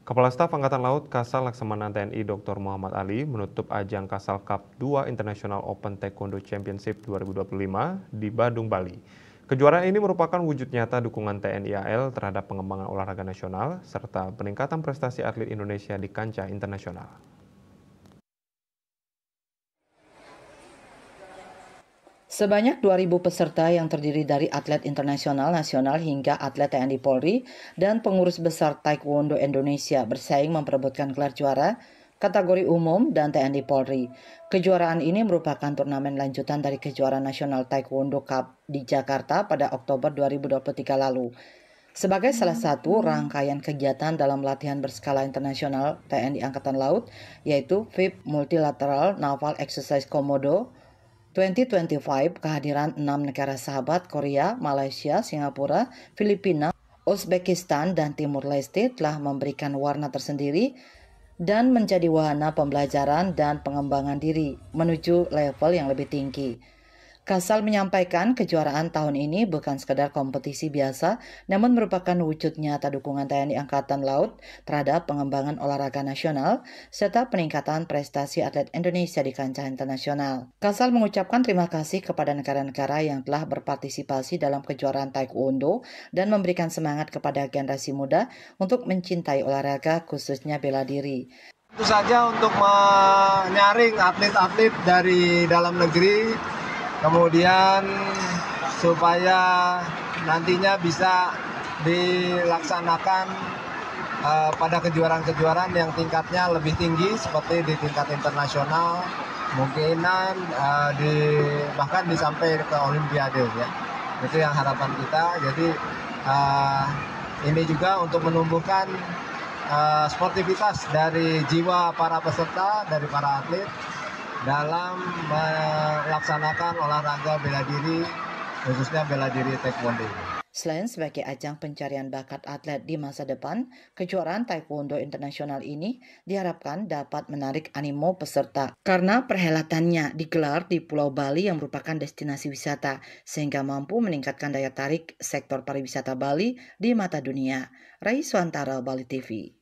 Kepala Staf Angkatan Laut Kasal Laksamana TNI Dr. Muhammad Ali menutup ajang Kasal Cup 2 International Open Taekwondo Championship 2025 di Badung, Bali. Kejuaraan ini merupakan wujud nyata dukungan TNI AL terhadap pengembangan olahraga nasional serta peningkatan prestasi atlet Indonesia di kancah internasional. Sebanyak 2.000 peserta yang terdiri dari atlet internasional, nasional hingga atlet TNI Polri dan pengurus besar Taekwondo Indonesia bersaing memperebutkan gelar juara kategori umum dan TNI Polri. Kejuaraan ini merupakan turnamen lanjutan dari kejuaraan nasional Taekwondo Cup di Jakarta pada Oktober 2023 lalu. Sebagai salah satu rangkaian kegiatan dalam latihan berskala internasional TNI Angkatan Laut, yaitu VIP Multilateral Naval Exercise Komodo 2025, kehadiran 6 negara sahabat Korea, Malaysia, Singapura, Filipina, Uzbekistan, dan Timur Leste telah memberikan warna tersendiri dan menjadi wahana pembelajaran dan pengembangan diri menuju level yang lebih tinggi. Kasal menyampaikan kejuaraan tahun ini bukan sekedar kompetisi biasa, namun merupakan wujud nyata dukungan TNI Angkatan Laut terhadap pengembangan olahraga nasional serta peningkatan prestasi atlet Indonesia di kancah internasional. Kasal mengucapkan terima kasih kepada negara-negara yang telah berpartisipasi dalam kejuaraan Taekwondo dan memberikan semangat kepada generasi muda untuk mencintai olahraga khususnya bela diri. Itu saja untuk menyaring atlet-atlet dari dalam negeri, kemudian supaya nantinya bisa dilaksanakan pada kejuaraan-kejuaraan yang tingkatnya lebih tinggi seperti di tingkat internasional, kemungkinan bahkan sampai ke Olimpiade ya. Itu yang harapan kita. Jadi ini juga untuk menumbuhkan sportivitas dari jiwa para peserta, dari para atlet dalam melaksanakan olahraga bela diri, khususnya bela diri Taekwondo. Selain sebagai ajang pencarian bakat atlet di masa depan, kejuaraan Taekwondo internasional ini diharapkan dapat menarik animo peserta karena perhelatannya digelar di Pulau Bali yang merupakan destinasi wisata sehingga mampu meningkatkan daya tarik sektor pariwisata Bali di mata dunia. Rai Swantara, Bali TV.